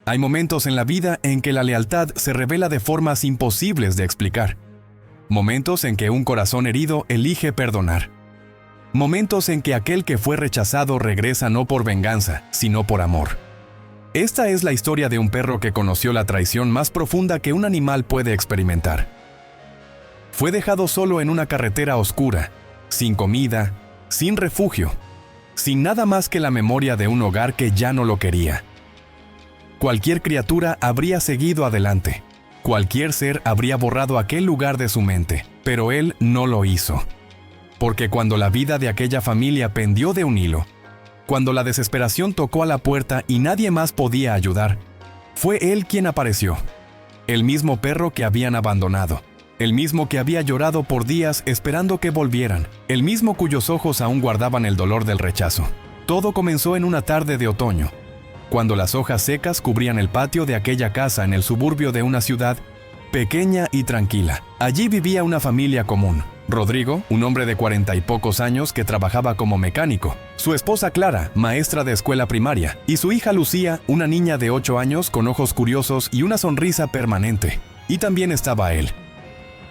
Hay momentos en la vida en que la lealtad se revela de formas imposibles de explicar. Momentos en que un corazón herido elige perdonar. Momentos en que aquel que fue rechazado regresa no por venganza, sino por amor. Esta es la historia de un perro que conoció la traición más profunda que un animal puede experimentar. Fue dejado solo en una carretera oscura, sin comida, sin refugio, sin nada más que la memoria de un hogar que ya no lo quería. Cualquier criatura habría seguido adelante. Cualquier ser habría borrado aquel lugar de su mente, pero él no lo hizo. Porque cuando la vida de aquella familia pendió de un hilo, cuando la desesperación tocó a la puerta y nadie más podía ayudar, fue él quien apareció. El mismo perro que habían abandonado, el mismo que había llorado por días esperando que volvieran, el mismo cuyos ojos aún guardaban el dolor del rechazo. Todo comenzó en una tarde de otoño, cuando las hojas secas cubrían el patio de aquella casa en el suburbio de una ciudad pequeña y tranquila. Allí vivía una familia común. Rodrigo, un hombre de 40 y pocos años que trabajaba como mecánico, su esposa Clara, maestra de escuela primaria, y su hija Lucía, una niña de 8 años con ojos curiosos y una sonrisa permanente. Y también estaba él,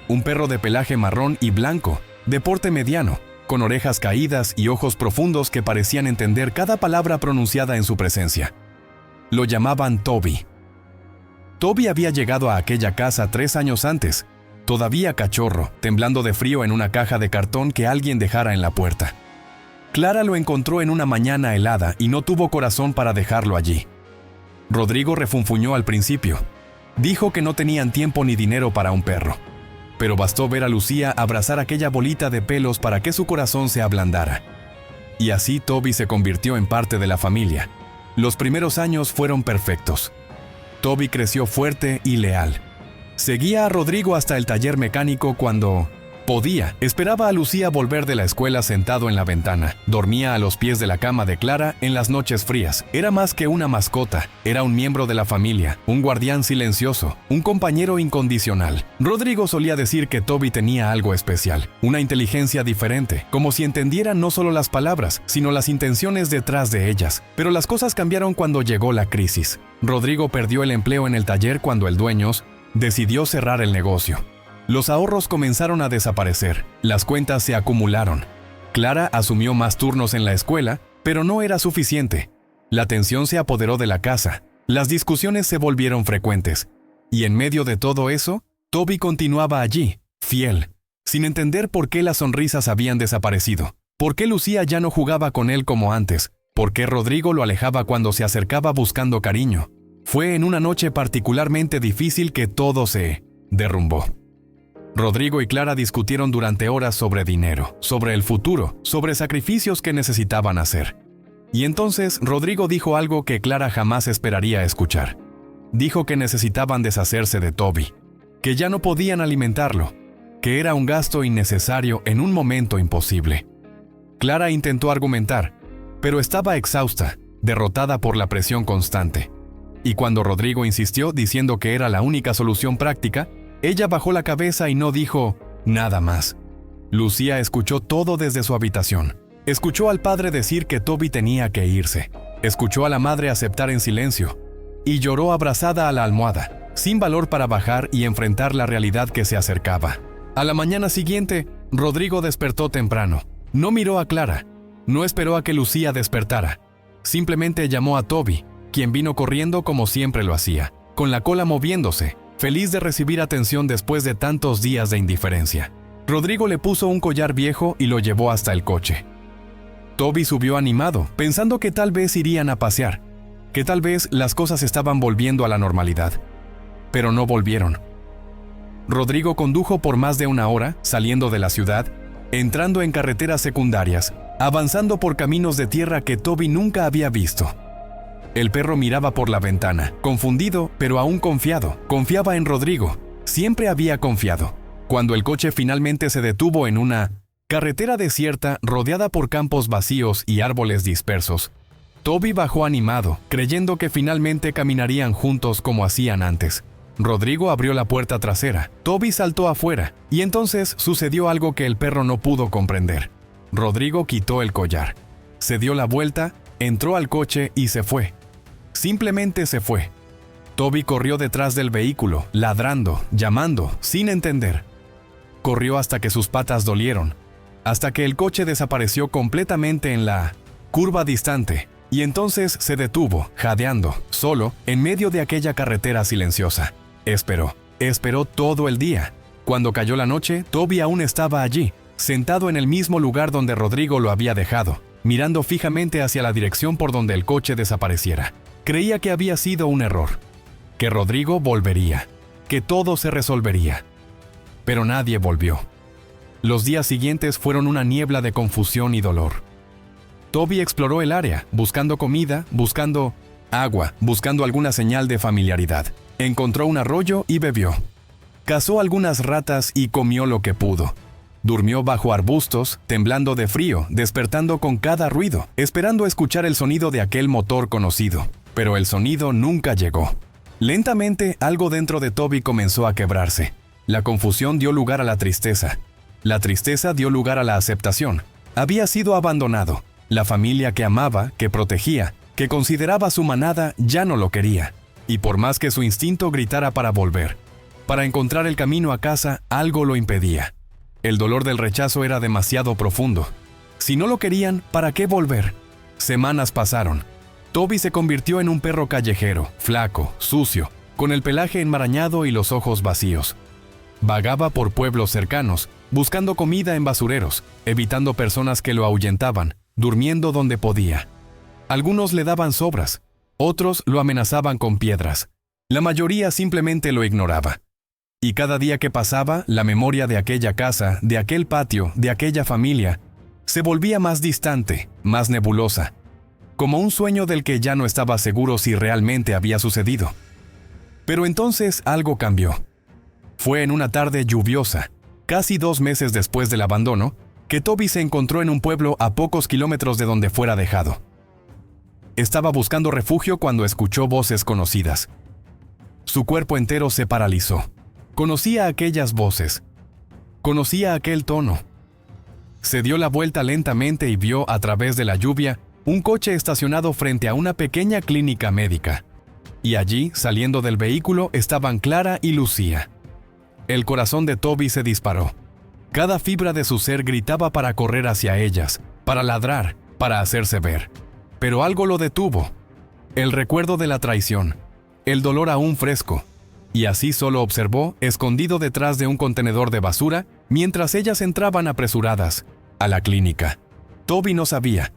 un perro de pelaje marrón y blanco, de porte mediano, con orejas caídas y ojos profundos que parecían entender cada palabra pronunciada en su presencia. Lo llamaban Toby. Toby había llegado a aquella casa 3 años antes, todavía cachorro, temblando de frío en una caja de cartón que alguien dejara en la puerta. Clara lo encontró en una mañana helada y no tuvo corazón para dejarlo allí. Rodrigo refunfuñó al principio. Dijo que no tenían tiempo ni dinero para un perro. Pero bastó ver a Lucía abrazar aquella bolita de pelos para que su corazón se ablandara. Y así Toby se convirtió en parte de la familia. Los primeros años fueron perfectos. Toby creció fuerte y leal. Seguía a Rodrigo hasta el taller mecánico cuando podía. Esperaba a Lucía volver de la escuela sentado en la ventana. Dormía a los pies de la cama de Clara en las noches frías. Era más que una mascota. Era un miembro de la familia, un guardián silencioso, un compañero incondicional. Rodrigo solía decir que Toby tenía algo especial, una inteligencia diferente, como si entendiera no solo las palabras, sino las intenciones detrás de ellas. Pero las cosas cambiaron cuando llegó la crisis. Rodrigo perdió el empleo en el taller cuando el dueño decidió cerrar el negocio. Los ahorros comenzaron a desaparecer, las cuentas se acumularon. Clara asumió más turnos en la escuela, pero no era suficiente. La tensión se apoderó de la casa, las discusiones se volvieron frecuentes. Y en medio de todo eso, Toby continuaba allí, fiel, sin entender por qué las sonrisas habían desaparecido, por qué Lucía ya no jugaba con él como antes, por qué Rodrigo lo alejaba cuando se acercaba buscando cariño. Fue en una noche particularmente difícil que todo se derrumbó. Rodrigo y Clara discutieron durante horas sobre dinero, sobre el futuro, sobre sacrificios que necesitaban hacer. Y entonces Rodrigo dijo algo que Clara jamás esperaría escuchar. Dijo que necesitaban deshacerse de Toby, que ya no podían alimentarlo, que era un gasto innecesario en un momento imposible. Clara intentó argumentar, pero estaba exhausta, derrotada por la presión constante. Y cuando Rodrigo insistió diciendo que era la única solución práctica, ella bajó la cabeza y no dijo nada más. Lucía escuchó todo desde su habitación. Escuchó al padre decir que Toby tenía que irse. Escuchó a la madre aceptar en silencio. Y lloró abrazada a la almohada, sin valor para bajar y enfrentar la realidad que se acercaba. A la mañana siguiente, Rodrigo despertó temprano. No miró a Clara. No esperó a que Lucía despertara. Simplemente llamó a Toby, quien vino corriendo como siempre lo hacía, con la cola moviéndose, feliz de recibir atención después de tantos días de indiferencia. Rodrigo le puso un collar viejo y lo llevó hasta el coche. Toby subió animado, pensando que tal vez irían a pasear, que tal vez las cosas estaban volviendo a la normalidad. Pero no volvieron. Rodrigo condujo por más de una hora, saliendo de la ciudad, entrando en carreteras secundarias, avanzando por caminos de tierra que Toby nunca había visto. El perro miraba por la ventana, confundido, pero aún confiado. Confiaba en Rodrigo. Siempre había confiado. Cuando el coche finalmente se detuvo en una carretera desierta rodeada por campos vacíos y árboles dispersos, Toby bajó animado, creyendo que finalmente caminarían juntos como hacían antes. Rodrigo abrió la puerta trasera. Toby saltó afuera, y entonces sucedió algo que el perro no pudo comprender. Rodrigo quitó el collar. Se dio la vuelta, entró al coche y se fue. Simplemente se fue. Toby corrió detrás del vehículo, ladrando, llamando, sin entender. Corrió hasta que sus patas dolieron, hasta que el coche desapareció completamente en la curva distante, y entonces se detuvo, jadeando, solo, en medio de aquella carretera silenciosa. Esperó todo el día. Cuando cayó la noche, Toby aún estaba allí, sentado en el mismo lugar donde Rodrigo lo había dejado, mirando fijamente hacia la dirección por donde el coche desapareciera. Creía que había sido un error, que Rodrigo volvería, que todo se resolvería. Pero nadie volvió. Los días siguientes fueron una niebla de confusión y dolor. Toby exploró el área, buscando comida, buscando agua, buscando alguna señal de familiaridad. Encontró un arroyo y bebió. Cazó algunas ratas y comió lo que pudo. Durmió bajo arbustos, temblando de frío, despertando con cada ruido, esperando escuchar el sonido de aquel motor conocido. Pero el sonido nunca llegó. Lentamente, algo dentro de Toby comenzó a quebrarse. La confusión dio lugar a la tristeza. La tristeza dio lugar a la aceptación. Había sido abandonado. La familia que amaba, que protegía, que consideraba su manada, ya no lo quería. Y por más que su instinto gritara para volver, para encontrar el camino a casa, algo lo impedía. El dolor del rechazo era demasiado profundo. Si no lo querían, ¿para qué volver? Semanas pasaron. Toby se convirtió en un perro callejero, flaco, sucio, con el pelaje enmarañado y los ojos vacíos. Vagaba por pueblos cercanos, buscando comida en basureros, evitando personas que lo ahuyentaban, durmiendo donde podía. Algunos le daban sobras, otros lo amenazaban con piedras. La mayoría simplemente lo ignoraba. Y cada día que pasaba, la memoria de aquella casa, de aquel patio, de aquella familia, se volvía más distante, más nebulosa, como un sueño del que ya no estaba seguro si realmente había sucedido. Pero entonces algo cambió. Fue en una tarde lluviosa, casi 2 meses después del abandono, que Toby se encontró en un pueblo a pocos kilómetros de donde fuera dejado. Estaba buscando refugio cuando escuchó voces conocidas. Su cuerpo entero se paralizó. Conocía aquellas voces. Conocía aquel tono. Se dio la vuelta lentamente y vio, a través de la lluvia, un coche estacionado frente a una pequeña clínica médica. Y allí, saliendo del vehículo, estaban Clara y Lucía. El corazón de Toby se disparó. Cada fibra de su ser gritaba para correr hacia ellas, para ladrar, para hacerse ver. Pero algo lo detuvo. El recuerdo de la traición, el dolor aún fresco. Y así solo observó, escondido detrás de un contenedor de basura, mientras ellas entraban apresuradas a la clínica. Toby no sabía,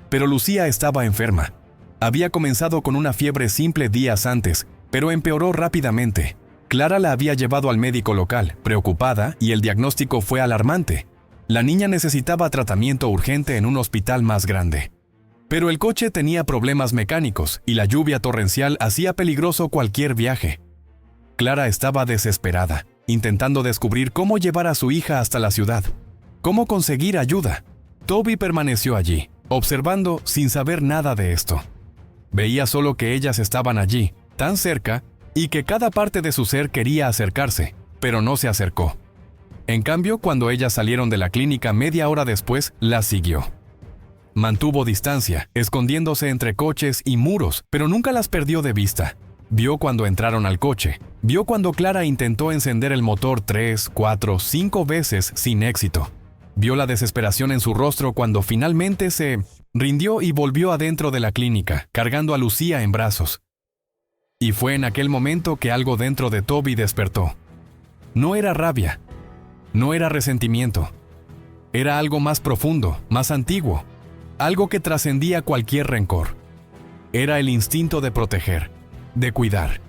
pero Lucía estaba enferma. Había comenzado con una fiebre simple días antes, pero empeoró rápidamente. Clara la había llevado al médico local, preocupada, y el diagnóstico fue alarmante. La niña necesitaba tratamiento urgente en un hospital más grande. Pero el coche tenía problemas mecánicos y la lluvia torrencial hacía peligroso cualquier viaje. Clara estaba desesperada, intentando descubrir cómo llevar a su hija hasta la ciudad, cómo conseguir ayuda. Toby permaneció allí, observando sin saber nada de esto. Veía solo que ellas estaban allí, tan cerca, y que cada parte de su ser quería acercarse, pero no se acercó. En cambio, cuando ellas salieron de la clínica media hora después, las siguió. Mantuvo distancia, escondiéndose entre coches y muros, pero nunca las perdió de vista. Vio cuando entraron al coche. Vio cuando Clara intentó encender el motor 3, 4, 5 veces sin éxito. Vio la desesperación en su rostro cuando finalmente se rindió y volvió adentro de la clínica, cargando a Lucía en brazos. Y fue en aquel momento que algo dentro de Toby despertó. No era rabia, no era resentimiento. Era algo más profundo, más antiguo, algo que trascendía cualquier rencor. Era el instinto de proteger, de cuidar,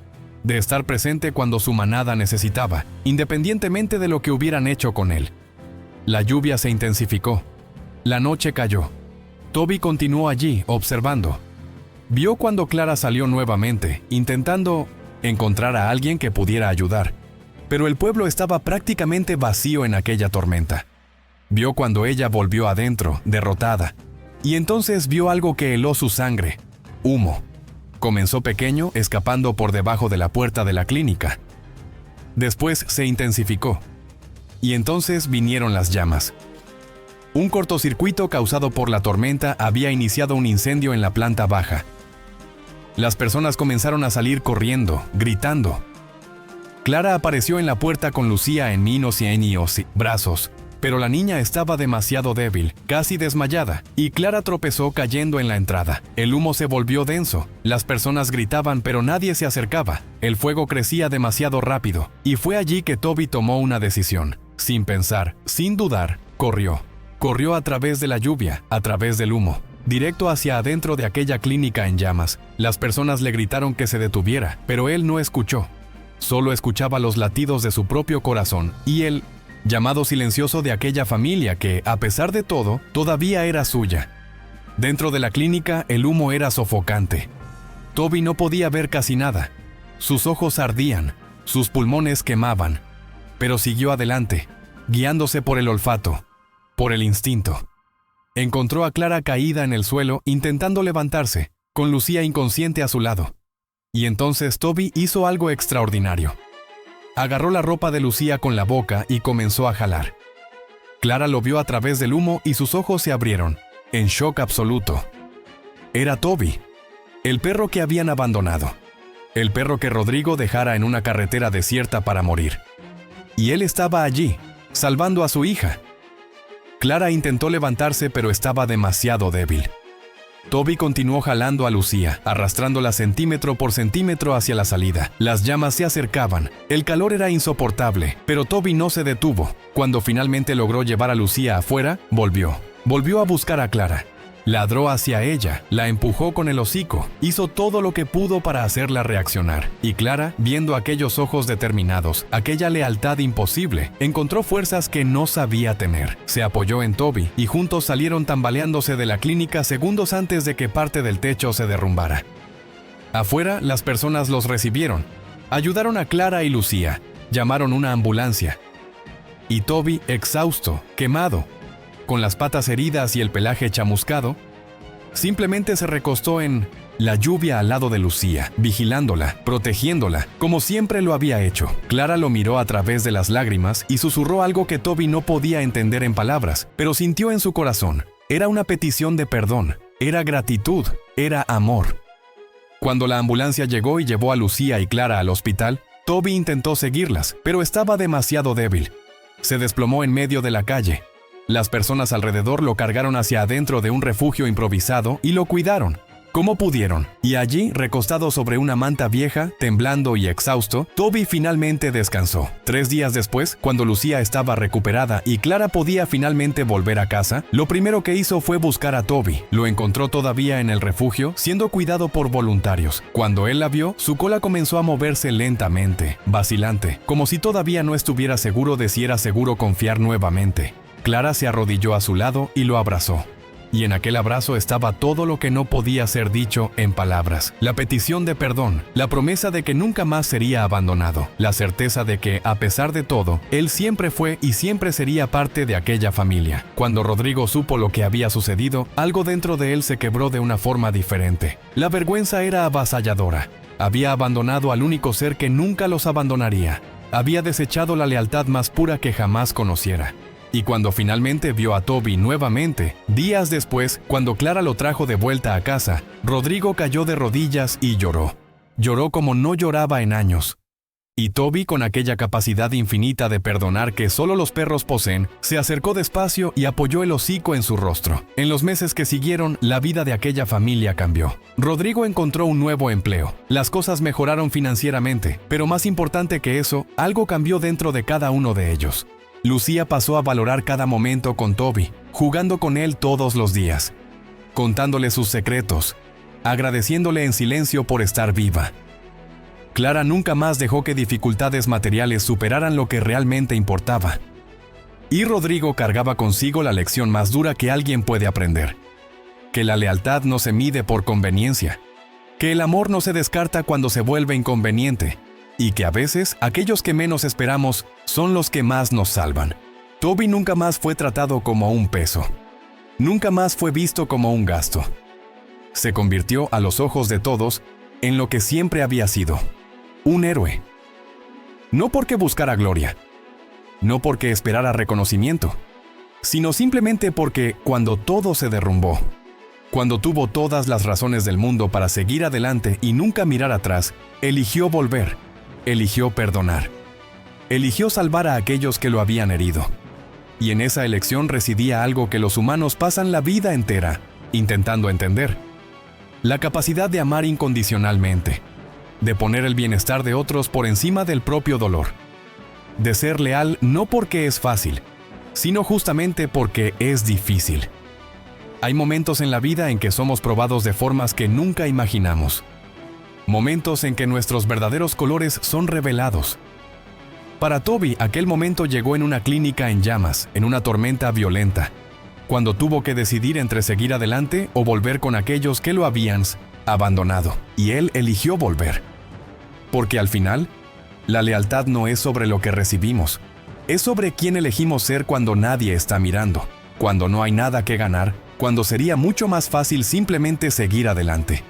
de estar presente cuando su manada necesitaba, independientemente de lo que hubieran hecho con él. La lluvia se intensificó. La noche cayó. Toby continuó allí, observando. Vio cuando Clara salió nuevamente, intentando encontrar a alguien que pudiera ayudar. Pero el pueblo estaba prácticamente vacío en aquella tormenta. Vio cuando ella volvió adentro, derrotada. Y entonces vio algo que heló su sangre: humo. Comenzó pequeño, escapando por debajo de la puerta de la clínica. Después se intensificó. Y entonces vinieron las llamas. Un cortocircuito causado por la tormenta había iniciado un incendio en la planta baja. Las personas comenzaron a salir corriendo, gritando. Clara apareció en la puerta con Lucía en manos y en brazos, pero la niña estaba demasiado débil, casi desmayada, y Clara tropezó cayendo en la entrada. El humo se volvió denso, las personas gritaban pero nadie se acercaba. El fuego crecía demasiado rápido, y fue allí que Toby tomó una decisión. Sin pensar, sin dudar, corrió. Corrió a través de la lluvia, a través del humo, directo hacia adentro de aquella clínica en llamas. Las personas le gritaron que se detuviera, pero él no escuchó. Solo escuchaba los latidos de su propio corazón y el llamado silencioso de aquella familia que, a pesar de todo, todavía era suya. Dentro de la clínica, el humo era sofocante. Toby no podía ver casi nada. Sus ojos ardían, sus pulmones quemaban, pero siguió adelante, guiándose por el olfato, por el instinto. Encontró a Clara caída en el suelo, intentando levantarse, con Lucía inconsciente a su lado. Y entonces Toby hizo algo extraordinario. Agarró la ropa de Lucía con la boca y comenzó a jalar. Clara lo vio a través del humo y sus ojos se abrieron, en shock absoluto. Era Toby, el perro que habían abandonado. El perro que Rodrigo dejara en una carretera desierta para morir. Y él estaba allí, salvando a su hija. Clara intentó levantarse pero estaba demasiado débil. Toby continuó jalando a Lucía, arrastrándola centímetro por centímetro hacia la salida. Las llamas se acercaban, el calor era insoportable, pero Toby no se detuvo. Cuando finalmente logró llevar a Lucía afuera, volvió a buscar a Clara. Ladró hacia ella, la empujó con el hocico, hizo todo lo que pudo para hacerla reaccionar. Y Clara, viendo aquellos ojos determinados, aquella lealtad imposible, encontró fuerzas que no sabía tener. Se apoyó en Toby y juntos salieron tambaleándose de la clínica segundos antes de que parte del techo se derrumbara. Afuera, las personas los recibieron. Ayudaron a Clara y Lucía, llamaron una ambulancia. Y Toby, exhausto, quemado, con las patas heridas y el pelaje chamuscado, simplemente se recostó en la lluvia al lado de Lucía, vigilándola, protegiéndola, como siempre lo había hecho. Clara lo miró a través de las lágrimas y susurró algo que Toby no podía entender en palabras, pero sintió en su corazón. Era una petición de perdón, era gratitud, era amor. Cuando la ambulancia llegó y llevó a Lucía y Clara al hospital, Toby intentó seguirlas, pero estaba demasiado débil. Se desplomó en medio de la calle. Las personas alrededor lo cargaron hacia adentro de un refugio improvisado y lo cuidaron, como pudieron. Y allí, recostado sobre una manta vieja, temblando y exhausto, Toby finalmente descansó. 3 días después, cuando Lucía estaba recuperada y Clara podía finalmente volver a casa, lo primero que hizo fue buscar a Toby. Lo encontró todavía en el refugio, siendo cuidado por voluntarios. Cuando él la vio, su cola comenzó a moverse lentamente, vacilante, como si todavía no estuviera seguro de si era seguro confiar nuevamente. Clara se arrodilló a su lado y lo abrazó. Y en aquel abrazo estaba todo lo que no podía ser dicho en palabras. La petición de perdón, la promesa de que nunca más sería abandonado, la certeza de que, a pesar de todo, él siempre fue y siempre sería parte de aquella familia. Cuando Rodrigo supo lo que había sucedido, algo dentro de él se quebró de una forma diferente. La vergüenza era avasalladora. Había abandonado al único ser que nunca los abandonaría. Había desechado la lealtad más pura que jamás conociera. Y cuando finalmente vio a Toby nuevamente, días después, cuando Clara lo trajo de vuelta a casa, Rodrigo cayó de rodillas y lloró. Lloró como no lloraba en años. Y Toby, con aquella capacidad infinita de perdonar que solo los perros poseen, se acercó despacio y apoyó el hocico en su rostro. En los meses que siguieron, la vida de aquella familia cambió. Rodrigo encontró un nuevo empleo. Las cosas mejoraron financieramente, pero más importante que eso, algo cambió dentro de cada uno de ellos. Lucía pasó a valorar cada momento con Toby, jugando con él todos los días, contándole sus secretos, agradeciéndole en silencio por estar viva. Clara nunca más dejó que dificultades materiales superaran lo que realmente importaba. Y Rodrigo cargaba consigo la lección más dura que alguien puede aprender: que la lealtad no se mide por conveniencia, que el amor no se descarta cuando se vuelve inconveniente, y que a veces aquellos que menos esperamos son los que más nos salvan. Toby nunca más fue tratado como un peso. Nunca más fue visto como un gasto. Se convirtió a los ojos de todos en lo que siempre había sido: un héroe. No porque buscara gloria, no porque esperara reconocimiento, sino simplemente porque cuando todo se derrumbó, Cuando tuvo todas las razones del mundo para seguir adelante y nunca mirar atrás, eligió volver, eligió perdonar, eligió salvar a aquellos que lo habían herido. Y en esa elección residía algo que los humanos pasan la vida entera intentando entender: la capacidad de amar incondicionalmente, de poner el bienestar de otros por encima del propio dolor, de ser leal no porque es fácil, sino justamente porque es difícil. Hay momentos en la vida en que somos probados de formas que nunca imaginamos. Momentos en que nuestros verdaderos colores son revelados. Para Toby, aquel momento llegó en una clínica en llamas, en una tormenta violenta, cuando tuvo que decidir entre seguir adelante o volver con aquellos que lo habían abandonado. Y él eligió volver. Porque al final, la lealtad no es sobre lo que recibimos, es sobre quién elegimos ser cuando nadie está mirando, cuando no hay nada que ganar, cuando sería mucho más fácil simplemente seguir adelante.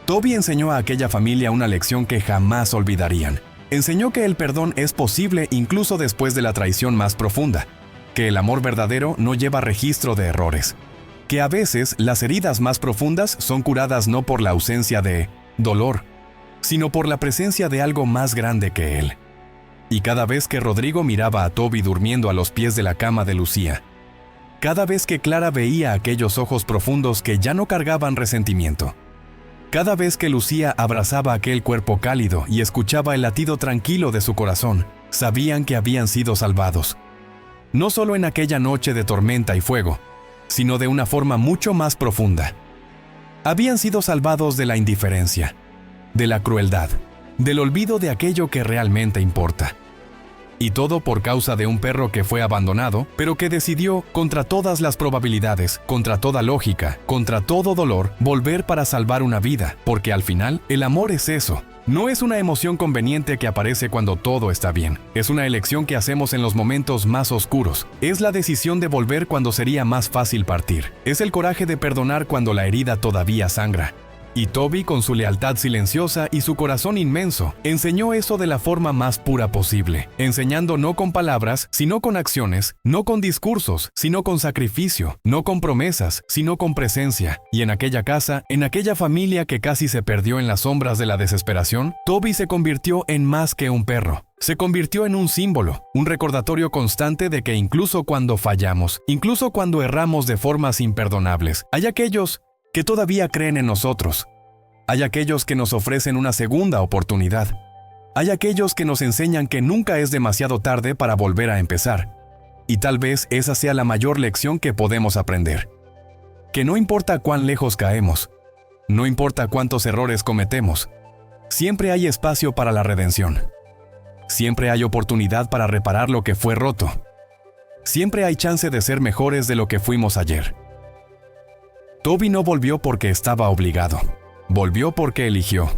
Toby enseñó a aquella familia una lección que jamás olvidarían. Enseñó que el perdón es posible incluso después de la traición más profunda, que el amor verdadero no lleva registro de errores, que a veces las heridas más profundas son curadas no por la ausencia de dolor, sino por la presencia de algo más grande que él. Y cada vez que Rodrigo miraba a Toby durmiendo a los pies de la cama de Lucía, cada vez que Clara veía aquellos ojos profundos que ya no cargaban resentimiento, cada vez que Lucía abrazaba aquel cuerpo cálido y escuchaba el latido tranquilo de su corazón, sabían que habían sido salvados. No solo en aquella noche de tormenta y fuego, sino de una forma mucho más profunda. Habían sido salvados de la indiferencia, de la crueldad, del olvido de aquello que realmente importa. Y todo por causa de un perro que fue abandonado, pero que decidió, contra todas las probabilidades, contra toda lógica, contra todo dolor, volver para salvar una vida, porque al final, el amor es eso. No es una emoción conveniente que aparece cuando todo está bien. Es una elección que hacemos en los momentos más oscuros. Es la decisión de volver cuando sería más fácil partir. Es el coraje de perdonar cuando la herida todavía sangra. Y Toby, con su lealtad silenciosa y su corazón inmenso, enseñó eso de la forma más pura posible, enseñando no con palabras, sino con acciones, no con discursos, sino con sacrificio, no con promesas, sino con presencia. Y en aquella casa, en aquella familia que casi se perdió en las sombras de la desesperación, Toby se convirtió en más que un perro. Se convirtió en un símbolo, un recordatorio constante de que incluso cuando fallamos, incluso cuando erramos de formas imperdonables, hay aquellos que todavía creen en nosotros. Hay aquellos que nos ofrecen una segunda oportunidad. Hay aquellos que nos enseñan que nunca es demasiado tarde para volver a empezar. Y tal vez esa sea la mayor lección que podemos aprender. Que no importa cuán lejos caemos, no importa cuántos errores cometemos, siempre hay espacio para la redención. Siempre hay oportunidad para reparar lo que fue roto. Siempre hay chance de ser mejores de lo que fuimos ayer. Toby no volvió porque estaba obligado, volvió porque eligió.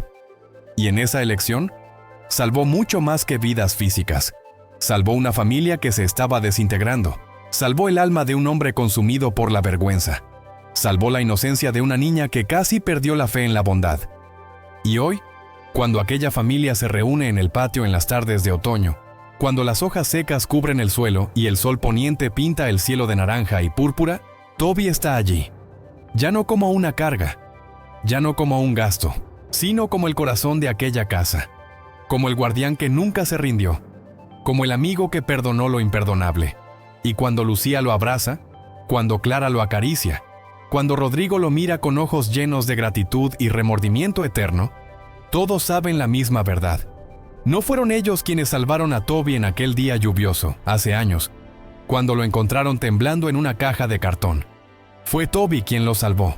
Y en esa elección, salvó mucho más que vidas físicas. Salvó una familia que se estaba desintegrando. Salvó el alma de un hombre consumido por la vergüenza. Salvó la inocencia de una niña que casi perdió la fe en la bondad. Y hoy, cuando aquella familia se reúne en el patio en las tardes de otoño, cuando las hojas secas cubren el suelo y el sol poniente pinta el cielo de naranja y púrpura, Toby está allí. Ya no como una carga, ya no como un gasto, sino como el corazón de aquella casa, como el guardián que nunca se rindió, como el amigo que perdonó lo imperdonable. Y cuando Lucía lo abraza, cuando Clara lo acaricia, cuando Rodrigo lo mira con ojos llenos de gratitud y remordimiento eterno, todos saben la misma verdad. No fueron ellos quienes salvaron a Toby en aquel día lluvioso, hace años, cuando lo encontraron temblando en una caja de cartón. Fue Toby quien lo salvó.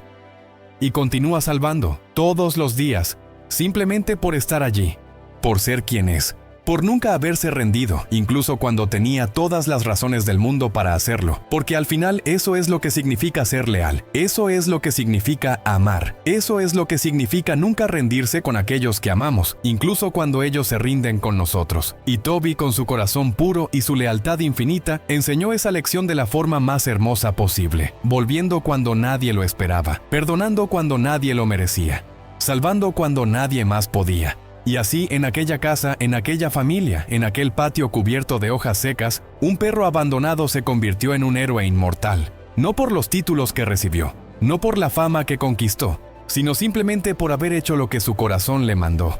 Y continúa salvando, todos los días, simplemente por estar allí, por ser quien es, por nunca haberse rendido, incluso cuando tenía todas las razones del mundo para hacerlo, porque al final eso es lo que significa ser leal, eso es lo que significa amar, eso es lo que significa nunca rendirse con aquellos que amamos, incluso cuando ellos se rinden con nosotros. Y Toby, con su corazón puro y su lealtad infinita, enseñó esa lección de la forma más hermosa posible, volviendo cuando nadie lo esperaba, perdonando cuando nadie lo merecía, salvando cuando nadie más podía. Y así, en aquella casa, en aquella familia, en aquel patio cubierto de hojas secas, un perro abandonado se convirtió en un héroe inmortal, no por los títulos que recibió, no por la fama que conquistó, sino simplemente por haber hecho lo que su corazón le mandó: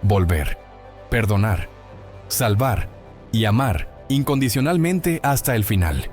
volver, perdonar, salvar y amar incondicionalmente hasta el final.